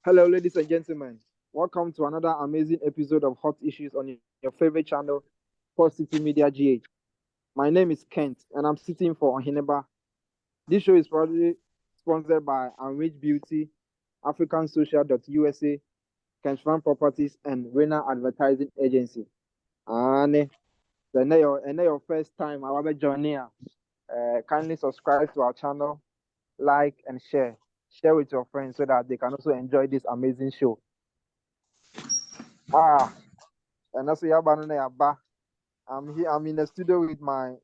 Hello, ladies and gentlemen. Welcome to another amazing episode of Hot Issues on your favorite channel, Port City Media GH. My name is Kent, and I'm sitting for Ohineba. This show is proudly sponsored by Unreached Beauty, African Social.USA, Kenshvan Properties, and Rena Advertising Agency. And your first time, our journey. Kindly subscribe to our channel, like, and share. Share with your friends so that they can also enjoy this amazing show. And also Yabana Yaba. I'm here. I'm in the studio with my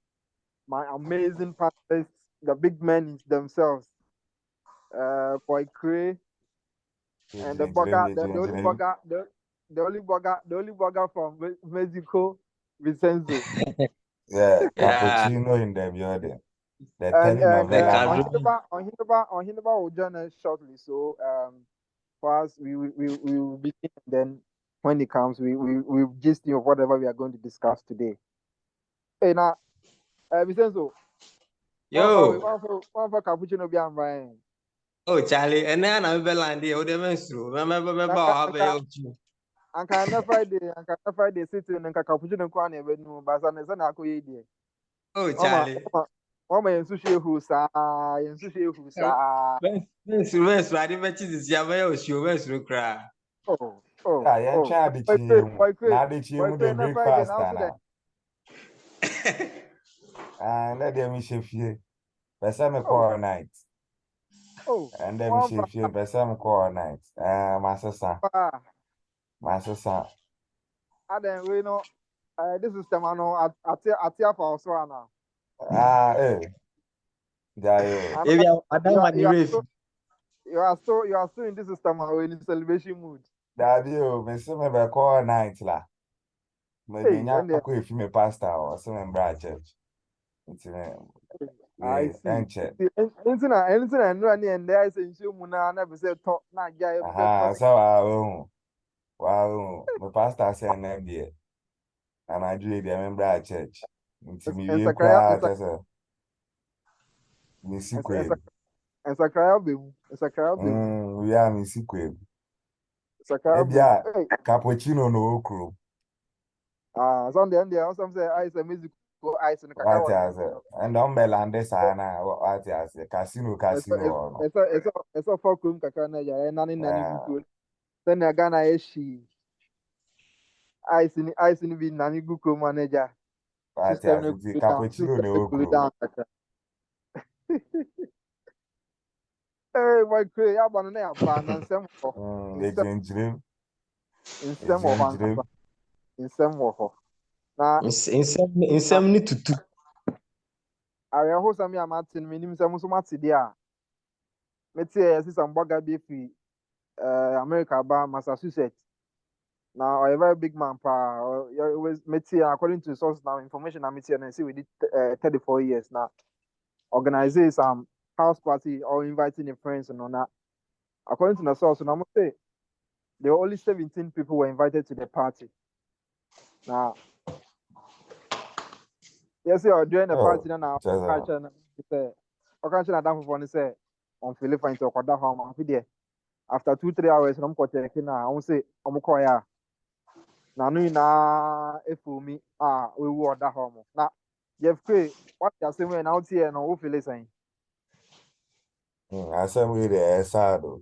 amazing panelists, the big men themselves. Boy Cray and the the only burger from Mexico, Vincenzo. Yeah, cappuccino in the building. The And telenovela. Ohineba will join us shortly. So for us, we will begin. And then when it comes, we gist you of whatever we are going to discuss today. Hey now, Vincenzo. Yo. One for cappuccino be am. Oh, Charlie, and then I'm Belandi, or the menstru. Remember, Anka Friday sitting and cappuccino kwane benu basa ne sana akoye die. Oh, Charlie. Mama yensushi hu sa. Menstru, I didn't mention this Yamayo show, menstru cry. Oh. Yeah, try the cheese. Now the cheese with the breakfast now. And let them shift you. But some call night. Oh. And then we shift you, but some call night. Master son. Then we know this is the man atia for us now. Jayo. You are still in this system in the celebration mood. Dadio, me some be call night la. Me nya ko if me pastor or some bra church. I see. Anything I know and there is in Muna never said talk na guy. So wow, my pastor said na there. And I do the member church. It's me you cry just me secret. It's a crowd. We are me secret. It's a crowd. Cappuccino no okro. Sunday and there some say ice and music ice and cacao. And umbrella and this ana what I say casino. It's a folk room kakana ya nani good. Then I gana eshi ice in be nani good manager. System cappuccino no okro. Hey, my cray, I'm on a ban and some in some war. Now, in some need to do. I hope some are Martin, minimum some Matsi there. Let's say, I see some bugger beefy, America, Massachusetts. Now, a very big man, always according to source now, information I'm and see we did 34 years now. Organizing some house party or inviting your friends and all that. According to the source, and I'm gonna say there were only 17 people were invited to the party. Now, yes, during the party now, occasion I say on Philippines or Kwada home after 2-3 hours, I'm checking now. I won't say I'm koya. Now, no, if me, we were that home. Now, Jeff Kray, what you're saying out here, and who feel saying? I said we the Sado.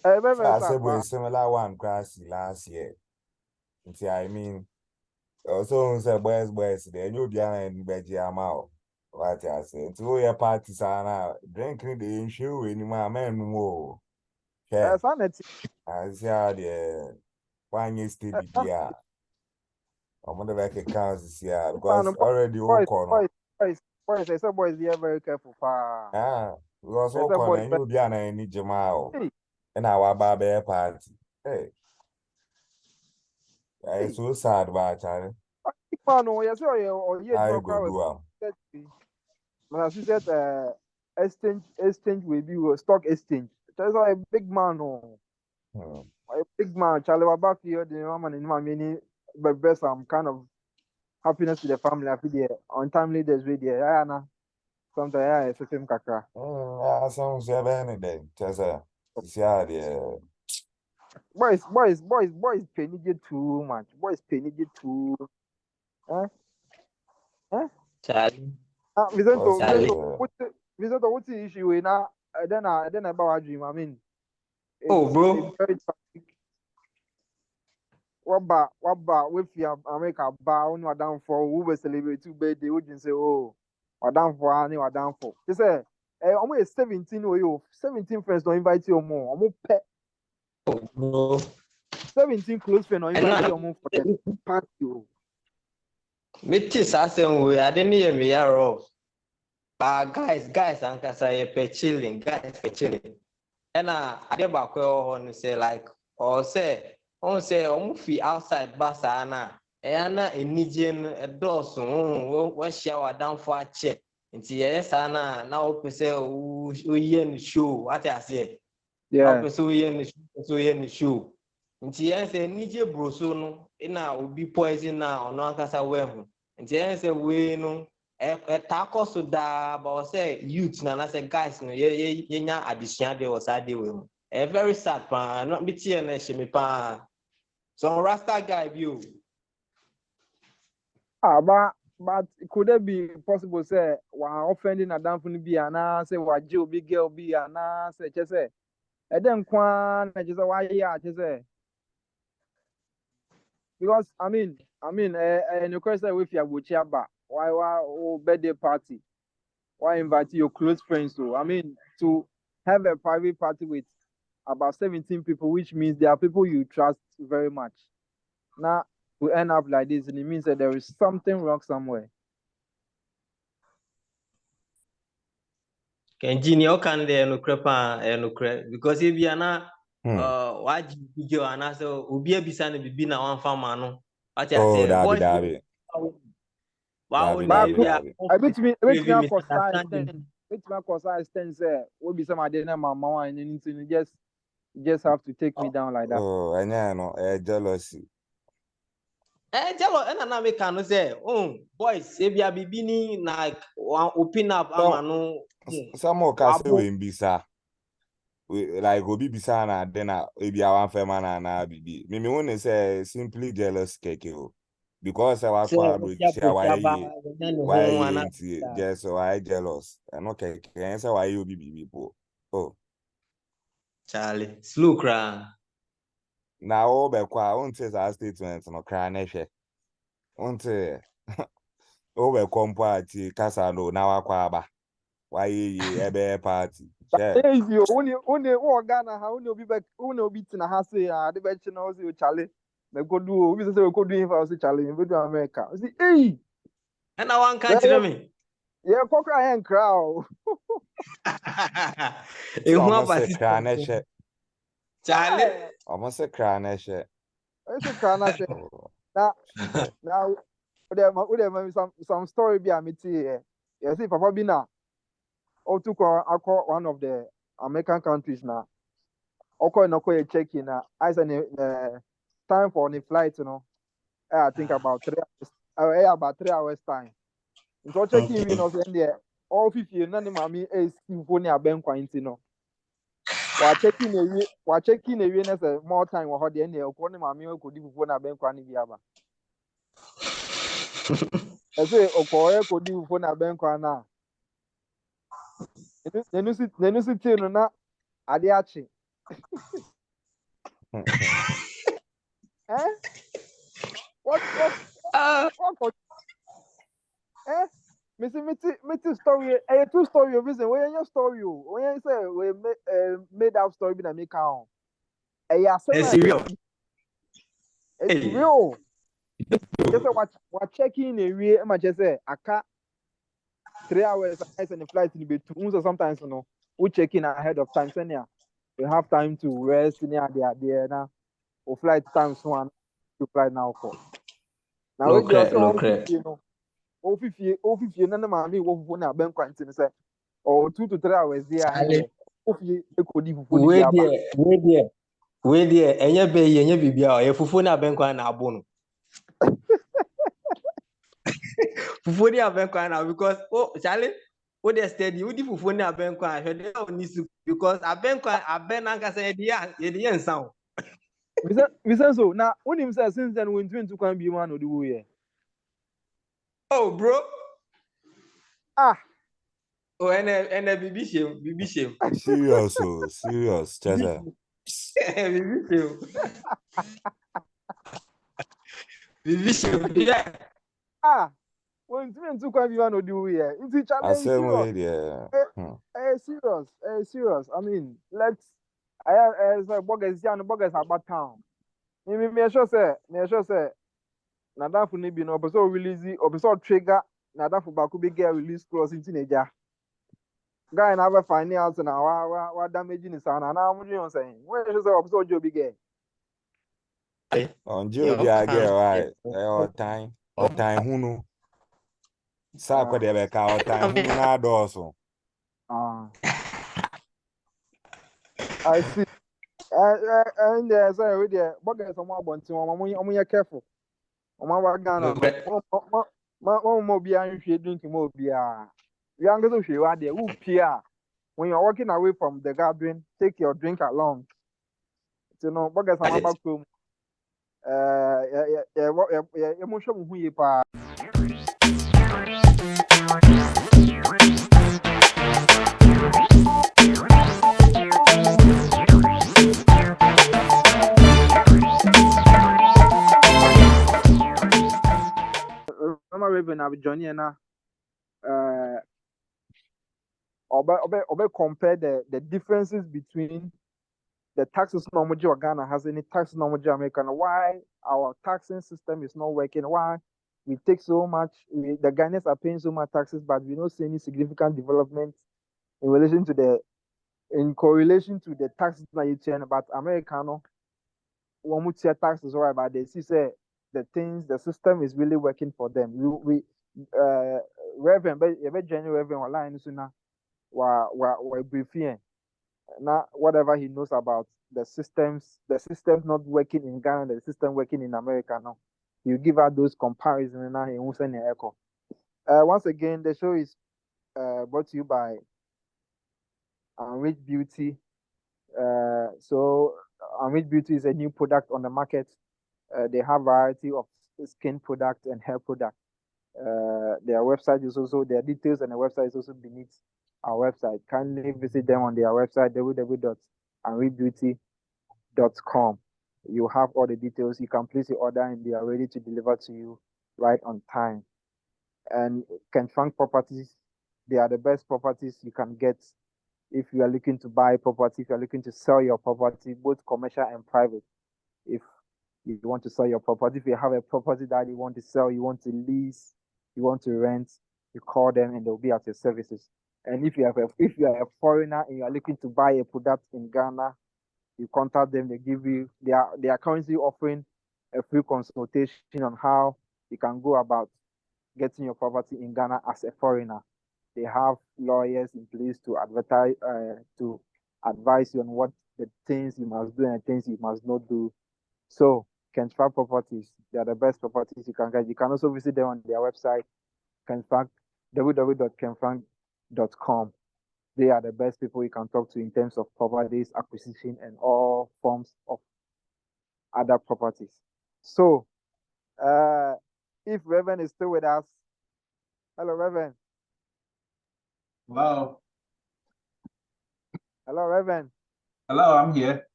I said we similar one class last year. I mean, also say boys, then you'll be behind Bejiamao. What I say, to your parties are now drinking the issue in my men more. I see how the 1 year still be there. I'm gonna make a count this year because already all corner. Boys, I said boys, they very careful. Because all corner and you'll be on any Jamal. And our barber party. Hey. It's so sad about Charlie. Yes, exchange will be stock exchange. That's a big man. A big man, Charlie, we're back here. The woman in my mini, but best some kind of happiness to the family. I feel there untimely days with there. Yeah, na. Sometimes it's a film kakra. Sounds 7 day. Just see how the Boys penny too much. Boys penny too. Eh? Eh? Charlie. Vicento, Charlie. what's the issue with now? Then about our dream. I mean, Oh, it's bro. very tragic. What with your America bow no down for who will celebrate 2 birthday, would you say, oh, or down for any or down for? They say, almost 17 or you 17 friends don't invite you more. Almost pet Oh, bro. 17 close friends don't And invite now, you more for the party. meet is asking we I didn't hear me off. But guys, I'm gonna chilling, guys, for chilling. And I did back on say like, or say, fi outside Basana, and in Nigeria, a doors, what shower down for a check. And yes, Anna, now we say, we in the show, what I say. Yeah. So we in the show. And yes, a Nigeria broso, no, obi poison now, no ankasa wehu. And yes, we no. Tako so da but say youth na say guys no ye nya addition dey was ade we very sad pa not be tie na she me pa so rasta guy view But could it be possible say we're offending a damn be and say what Joe big girl be and say just say and then kwan just why yeah just say because I mean and you question with your buchaba why birthday party why invite your close friends to to have a private party with about 17 people, which means there are people you trust very much. Now to end up like this, and it means that there is something wrong somewhere. Kenjini o kan de no crepa no cre because if you na waji video ana so obi abisa na bibi na wan fama no what I Oh, say Dabi, boys Dabi. wow Dabi, na Dabi, bia Dabi. I bet me misunderstanding cause I stand say will be some idea my mama and anything just have to take me down like that. Oh, I know, jealousy. Jello and na make can say boys if you bibi ni like one open up ama no Some more can say we mbisa. Like obi bisa na then ebi awan fema na bibi. Me won't say simply jealous keke o. Because I was quite why just so I jealous. And okay, can say why you be people. Oh. Charlie, slow cry. Now all be kwa won't say our statement no cry neshe. Won't say oh we come party kasa no na wakwa aba. Why ye ebe party. Hey, you only Ghana how only be in a house the bench no say Charlie. Me go do we say we go do for say Charlie we do America. See hey. And I want country me. Yeah, kokra hen crowd. In one but Charlie. Almost a crown shit. It's a crown shit. Now there some story be a meeting here. You see Papa Bina or took one of the American countries now. Oko no ko check-in na I say time for the flight, you know. I think about 3 hours. About 3 hours time. So check-in we no say there. All 50 none mami is phone ya ben kwinti no. Wa check-in ewie na say more time wo ho de na ko ne mami ko di phone na ben kwani bi aba. I say oko ko di phone na ben kwana. Nenu si no na ade achi. Eh? What? Eh? Missy story. True story of reason. When your story, when you say we made up story, be make count. It's real. It's real. Just what checking a way. I just say aka 3 hours and the flight in be 2 so sometimes you know we check in ahead of time. Send we have time to rest near there now. Or flight times one to fly now for. Now we just you know. Ofifie na na maami wo fufu na ben kwanti say or 2 to 3 hours there and ofifie ekodi fufu ni aba we there enye be enye bibia o ye fufu na ben kwan na abo no fufu ni ben kwan na because Charlie we dey steady we di fufu ni ben kwan hwe dey on nisu because aben kwan aben anka say ye dey nsan So now when him say since then we twin to can be one of the way. Oh, bro. Ah. Oh, and a BB shame. Serious, Chacha. BB shame. BB shame. Yeah. Ah. When twin to can be one of the way. It's challenge serious. I mean, let's. I say bogus about town. Me sure say. Nadafu ni bi no obeso release obeso trigger nadafu baku be get release clause in teenager. Guy na have find out na wa damage ni sana na amu you saying. When you say obeso ojo be get. On Joe be a girl, right? All time hunu. Sa kwa de be ka all time hunu na doso. I see. And there's a with the bogus on one to omo careful. Omo wa Ghana no. Mo be an drink mo be a. We are going to show you there. Who peer? When you're walking away from the gathering, take your drink along. You know, bogus on back home. Emotion who you pa. Remember Raven, I've Johnny and compare the differences between the taxes normally Ghana has any tax normally America, and why our taxing system is not working, why we take so much, the Ghanaians are paying so much taxes, but we don't see any significant development in correlation to the taxes that you turn about Americano. One would say taxes right, but they see say the system is really working for them. We Reverend, but January Reverend online sooner, wa briefing. Now whatever he knows about the systems not working in Ghana, the system working in America now. You give out those comparisons and now he won't send an echo. Once again, the show is brought to you by Rich Beauty. So Rich Beauty is a new product on the market. They have variety of skin products and hair products. Their website is also their details and the website is also beneath our website. Kindly visit them on their website www.anreadbeauty.com. You have all the details. You can place your order and they are ready to deliver to you right on time. And Ken Frank Properties, they are the best properties you can get if you are looking to buy property, if you are looking to sell your property, both commercial and private. If you want to sell your property, if you have a property that you want to sell, you want to lease, you want to rent, you call them and they'll be at your services. And if you are a foreigner and you are looking to buy a product in Ghana, you contact them. They are currently offering a free consultation on how you can go about getting your property in Ghana as a foreigner. They have lawyers in place to advise you on what the things you must do and the things you must not do. So Kenfag Properties, they are the best properties you can get. You can also visit them on their website, Kenfag, www.kenfag.com. They are the best people you can talk to in terms of properties, acquisition, and all forms of other properties. So, if Reverend is still with us, hello, Reverend. Hello. Hello, Reverend. Hello, I'm here.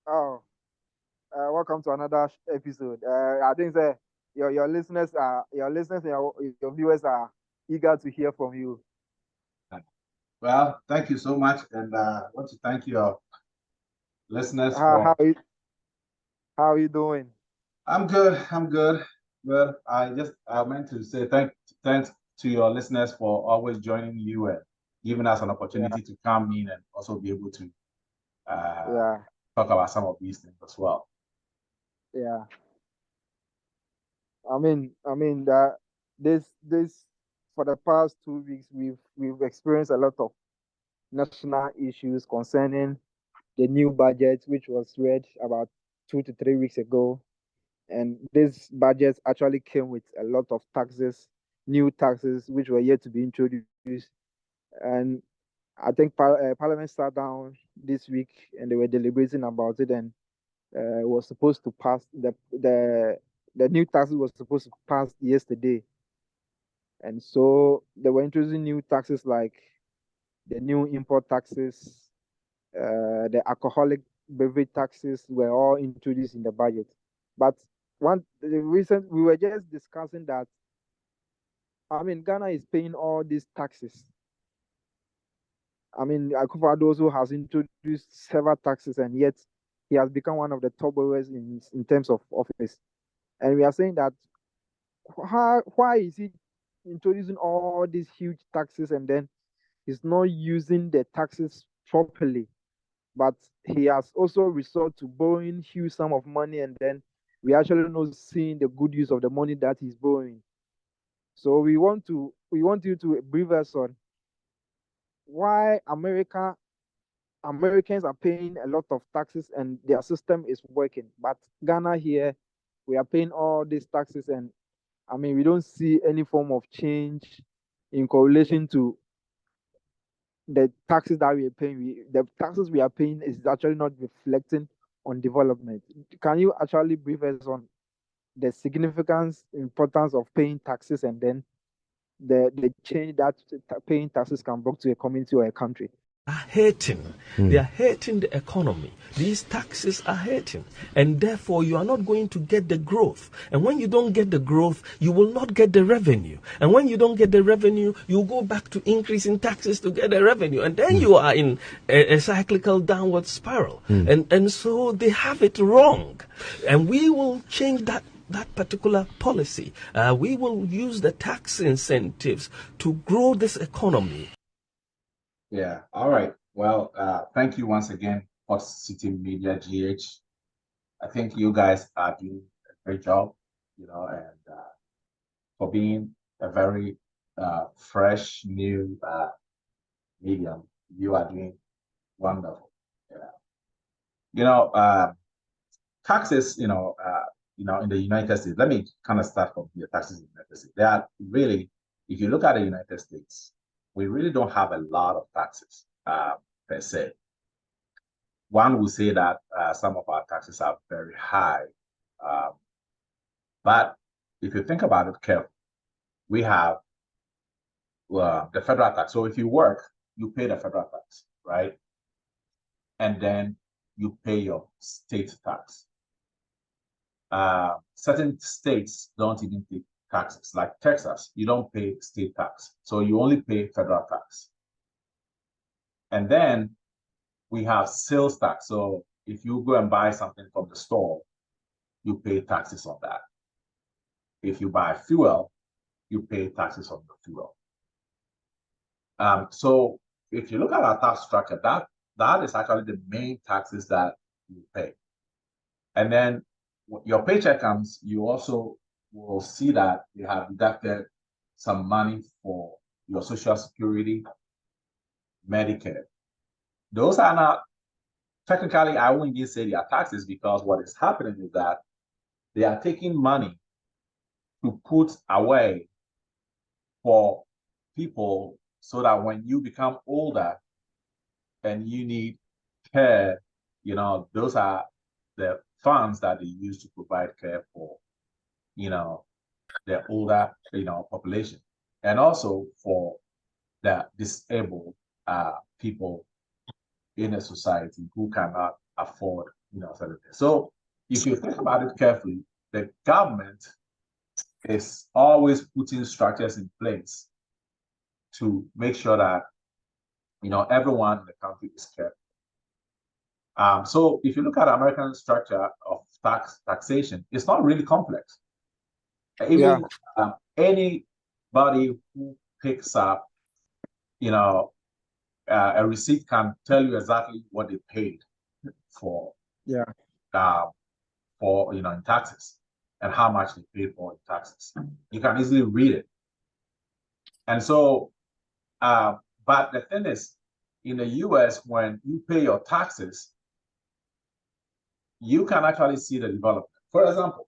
Oh, welcome to another episode. I think that your listeners and your viewers are eager to hear from you. Well, thank you so much, and I want to thank your listeners How are you doing? I'm good. Good. I meant to say thanks to your listeners for always joining you and giving us an opportunity to come in and also be able to talk about some of these things as well. Yeah. I mean that this for the past 2 weeks we've experienced a lot of national issues concerning the new budget, which was read about 2 to 3 weeks ago. And this budget actually came with a lot of taxes, new taxes, which were yet to be introduced. And I think Parliament sat down this week and they were deliberating about it. And was supposed to pass the new taxes was supposed to pass yesterday, and so they were introducing new taxes like the new import taxes, the alcoholic beverage taxes were all introduced in the budget. But we were just discussing that. I mean, Ghana is paying all these taxes. I mean, Akufo-Addo also has introduced several taxes, and yet he has become one of the top borrowers in terms of office. And we are saying that why is he introducing all these huge taxes and then he's not using the taxes properly? But he has also resort to borrowing huge sum of money, and then we actually not seeing the good use of the money that he's borrowing. So we want you to brief us on why Americans are paying a lot of taxes and their system is working, but Ghana here we are paying all these taxes, and I mean we don't see any form of change in correlation to the taxes that we are paying. The taxes we are paying is actually not reflecting on development. Can you actually brief us on the significance, importance of paying taxes, and then the change that paying taxes can bring to a community or a country? Are hurting. They are hurting the economy. These taxes are hurting, and therefore you are not going to get the growth. And when you don't get the growth, you will not get the revenue. And when you don't get the revenue, you go back to increasing taxes to get the revenue, and then you are in a cyclical downward spiral. And so they have it wrong, and we will change that particular policy. We will use the tax incentives to grow this economy. Yeah. All right. Well, thank you once again, Hot City Media GH. I think you guys are doing a great job, and for being a very fresh, new medium, you are doing wonderful. Taxes, in the United States. Let me kind of start from the taxes in the United States. They are really, if you look at the United States, we really don't have a lot of taxes per se. One would say that some of our taxes are very high. But if you think about it carefully, we have the federal tax. So if you work, you pay the federal tax, right? And then you pay your state tax. Certain states don't even pay taxes, like Texas, you don't pay state tax. So you only pay federal tax. And then we have sales tax. So if you go and buy something from the store, you pay taxes on that. If you buy fuel, you pay taxes on the fuel. So if you look at our tax structure, that is actually the main taxes that you pay. And then your paycheck comes, you also will see that you have deducted some money for your Social Security, Medicare. Those are not, technically, I wouldn't even say they are taxes, because what is happening is that they are taking money to put away for people so that when you become older and you need care, those are the funds that they use to provide care for, the older, population, and also for the disabled people in a society who cannot afford, certain things. So if you think about it carefully, the government is always putting structures in place to make sure that, everyone in the country is cared for. So if you look at American structure of taxation, it's not really complex. Even anybody who picks up, a receipt can tell you exactly what they paid for, in taxes, and how much they paid for in taxes. You can easily read it. And so, but the thing is, in the US, when you pay your taxes, you can actually see the development. For example,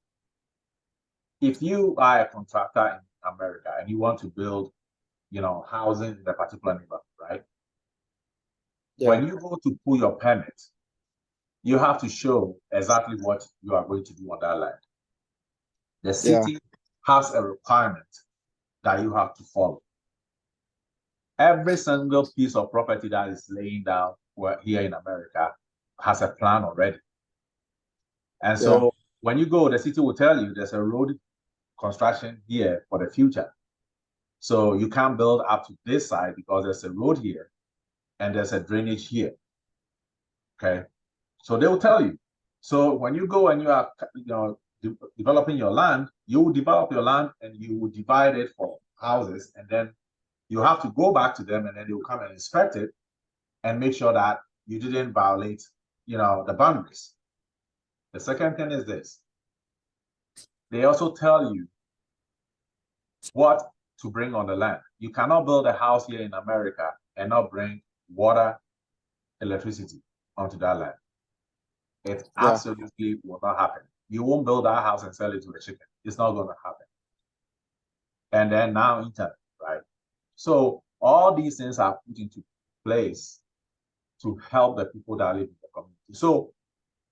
if you are a contractor in America and you want to build, housing in a particular neighborhood, right? Yeah. When you go to pull your permit, you have to show exactly what you are going to do on that land. The city has a requirement that you have to follow. Every single piece of property that is laying down here in America has a plan already. And so when you go, the city will tell you there's a road construction here for the future. So you can't build up to this side because there's a road here and there's a drainage here. Okay. So they will tell you. So when you go and you are, developing your land, you will develop your land and you will divide it for houses, and then you have to go back to them, and then they will come and inspect it and make sure that you didn't violate, the boundaries. The second thing is this. They also tell you what to bring on the land. You cannot build a house here in America and not bring water, electricity onto that land. It absolutely will not happen. You won't build that house and sell it to a chicken. It's not going to happen. And then now internet, right? So all these things are put into place to help the people that live in the community. So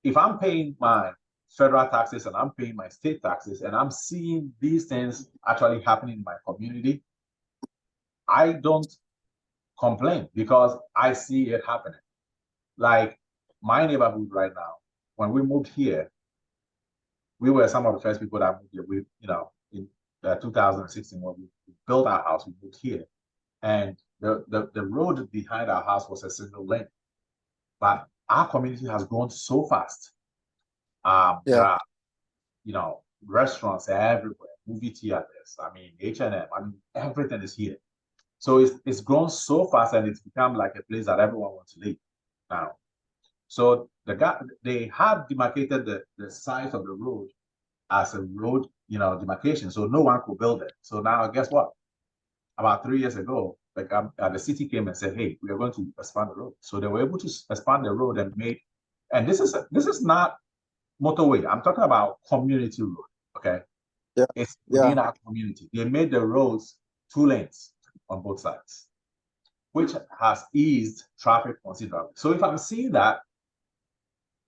if I'm paying my federal taxes and I'm paying my state taxes and I'm seeing these things actually happening in my community, I don't complain because I see it happening. Like my neighborhood right now, when we moved here, we were some of the first people that moved here. We, in 2016, when we built our house, we moved here. And the road behind our house was a single lane. But our community has grown so fast. There are, restaurants everywhere, movie theaters, H&M, everything is here. So it's grown so fast and it's become like a place that everyone wants to live now. So they have demarcated the size of the road as a road, demarcation. So no one could build it. So now guess what? About 3 years ago, the city came and said, hey, we are going to expand the road. So they were able to expand the road and this is not motorway. I'm talking about community road, okay? Yeah. It's within our community. They made the roads 2 lanes on both sides, which has eased traffic considerably. So if I'm seeing that,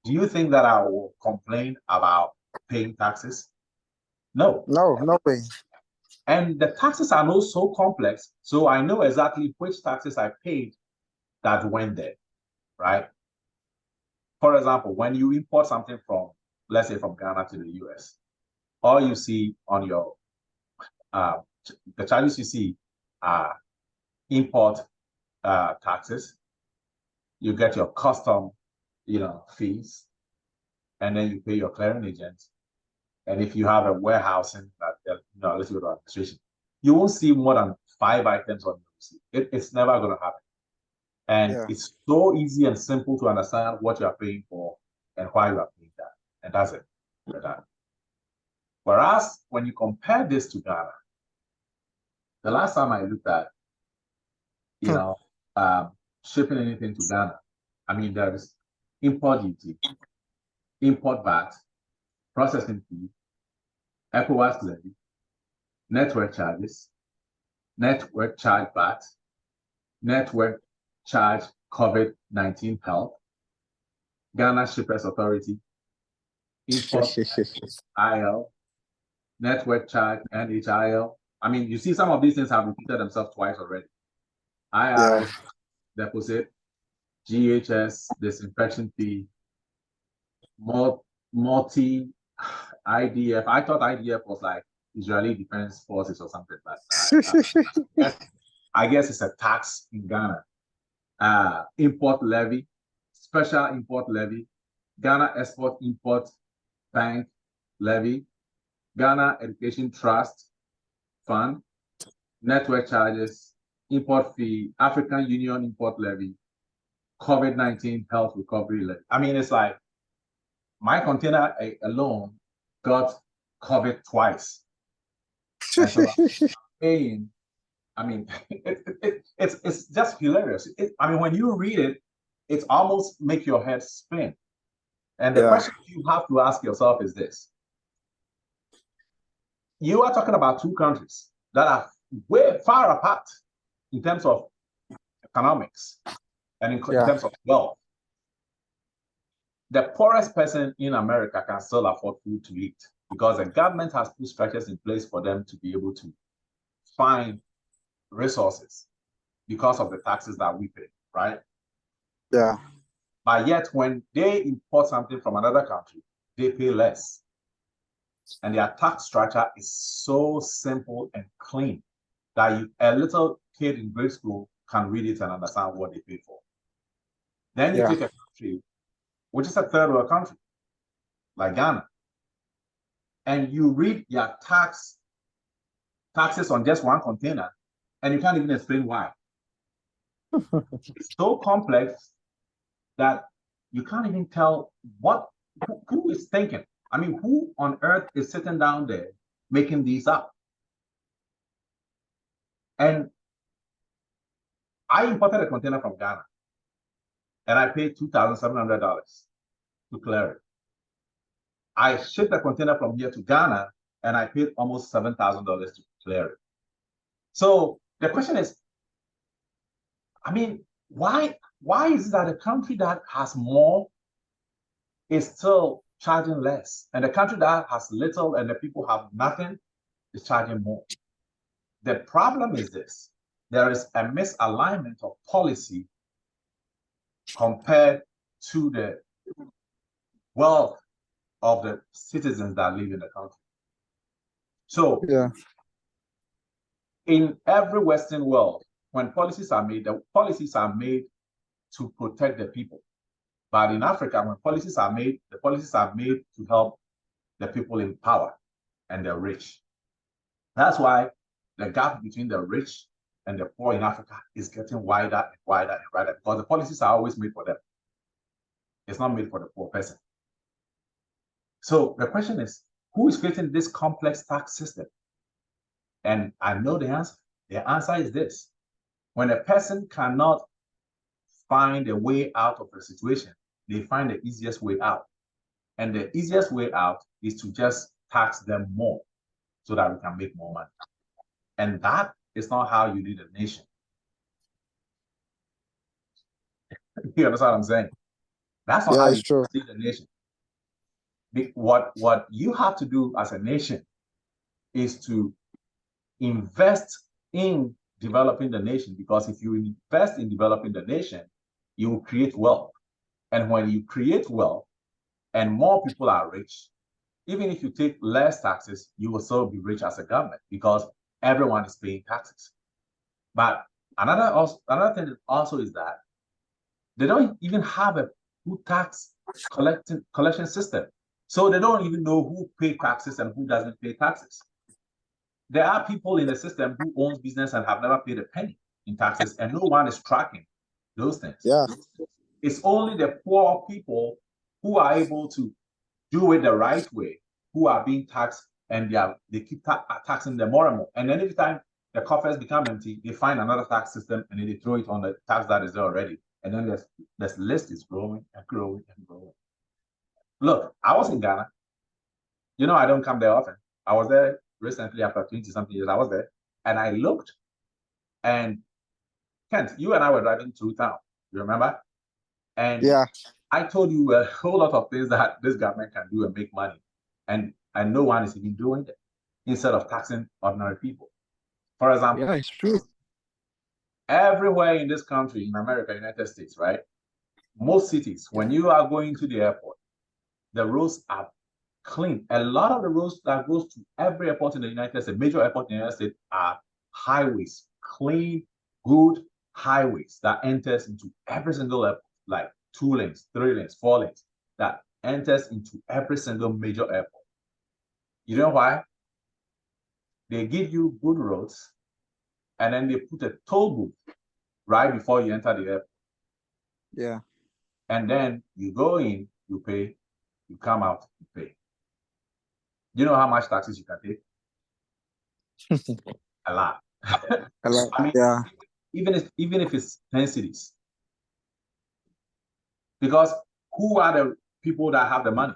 do you think that I will complain about paying taxes? No. No way. And the taxes are not so complex, so I know exactly which taxes I paid that went there, right? For example, when you import something from, let's say from Ghana to the US, all you see on your, the charges you see are import taxes. You get your custom, fees, and then you pay your clearing agent. And if you have a warehousing that, let's go to administration, you won't see more than 5 items on your receipt. It's never going to happen. And it's so easy and simple to understand what you are paying for and why you are paying that. And that's it. Whereas when you compare this to Ghana, the last time I looked at, shipping anything to Ghana, there is import duty, import VAT, processing fee, ECOWAS levy, network charges, network charge VAT, network charge COVID-19 health, Ghana Shippers Authority, import IL, network charge NHIL. You see some of these things have repeated themselves twice already. IRS deposit, GHS disinfection fee, multi IDF. I thought IDF was like Israeli Defense Forces or something, but I guess it's a tax in Ghana. Import levy, special import levy, Ghana Export Import Bank levy, Ghana Education Trust Fund, network charges, import fee, African Union import levy, COVID-19 health recovery levy. It's like my container alone got COVID twice. And so I'm paying, it's just hilarious. When you read it, it almost makes your head spin. And the question you have to ask yourself is this. You are talking about 2 countries that are way far apart in terms of economics and in terms of wealth. the poorest person in America can still afford food to eat because the government has put structures in place for them to be able to find resources because of the taxes that we pay, right? Yeah. But yet, when they import something from another country, they pay less. And their tax structure is so simple and clean that a little kid in grade school can read it and understand what they pay for. Then you take a country, which is a third world country, like Ghana, and you read your taxes on just one container, and you can't even explain why. It's so complex that you can't even tell who is thinking. I mean, who on earth is sitting down there making these up? And I imported a container from Ghana, and I paid $2,700 to clear it. I shipped a container from here to Ghana, and I paid almost $7,000 to clear it. So the question is, I mean, why is it that a country that has more is still charging less, and the country that has little and the people have nothing is charging more? The problem is this: there is a misalignment of policy compared to the wealth of the citizens that live in the country. So in every Western world, when policies are made, the policies are made to protect the people. But in Africa, when policies are made, the policies are made to help the people in power and the rich. That's why the gap between the rich and the poor in Africa is getting wider and wider and wider, because the policies are always made for them. It's not made for the poor person. So the question is, who is creating this complex tax system? And I know the answer. The answer is this: when a person cannot find a way out of a situation, they find the easiest way out. And the easiest way out is to just tax them more so that we can make more money. And that is not how you lead a nation. You understand what I'm saying? That's not how you lead a nation. What you have to do as a nation is to invest in developing the nation, because if you invest in developing the nation, you will create wealth. And when you create wealth and more people are rich, even if you take less taxes, you will still be rich as a government because everyone is paying taxes. But another thing also is that they don't even have a good tax collection system. So they don't even know who pays taxes and who doesn't pay taxes. There are people in the system who owns business and have never paid a penny in taxes, and no one is tracking those things. Yeah. It's only the poor people who are able to do it the right way, who are being taxed, and they keep taxing them more and more. And then every time the coffers become empty, they find another tax system and then they throw it on the tax that is there already. And then this list is growing and growing and growing. Look, I was in Ghana. You know, I don't come there often. I was there recently after 20-something years. I was there and I looked, and Kent, you and I were driving through town. You remember? And I told you a whole lot of things that this government can do and make money. And no one is even doing it instead of taxing ordinary people. For example, it's true. Everywhere in this country, in America, United States, right? Most cities, when you are going to the airport, the roads are clean. A lot of the roads that goes to every airport in the United States, major airport in the United States, are highways, clean, good highways that enters into every single airport, like 2 lanes, 3 lanes, 4 lanes, that enters into every single major airport. You know why? They give you good roads, and then they put a toll booth right before you enter the airport. Yeah. And then you go in, you pay, you come out, you pay. You know how much taxes you can take? A lot. A lot. I mean, even if it's 10 cities. Because who are the people that have the money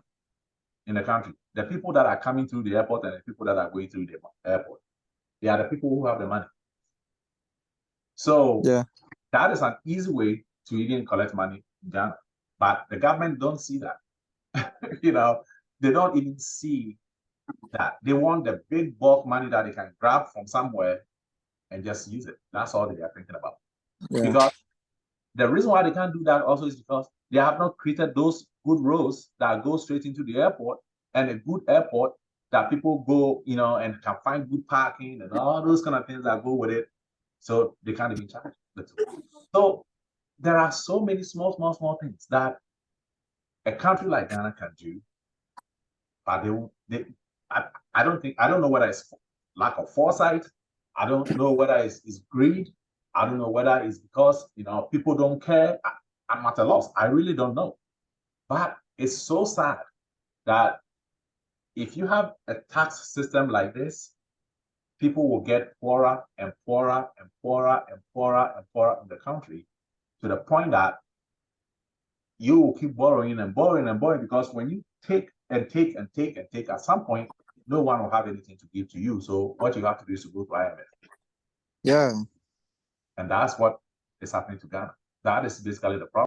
in the country? The people that are coming through the airport and the people that are going through the airport. They are the people who have the money. So that is an easy way to even collect money in Ghana. But the government don't see that. You know, they don't even see that. They want the big bulk money that they can grab from somewhere and just use it. That's all they are thinking about. Yeah. Because the reason why they can't do that also is because they have not created those good roads that go straight into the airport, and a good airport that people go, you know, and can find good parking and all those kind of things that go with it. So they can't even charge the two. So there are so many small things that a country like Ghana can do, but I don't know whether it's lack of foresight. I don't know whether it's greed. I don't know whether it's because, you know, people don't care. I'm at a loss. I really don't know. But it's so sad that if you have a tax system like this, people will get poorer and poorer and poorer and poorer and poorer in the country, to the point that you will keep borrowing and borrowing and borrowing, because when you take and take and take and take, at some point, no one will have anything to give to you. So what you have to do is to go to IMF. Yeah. And that's what is happening to Ghana. That is basically the problem.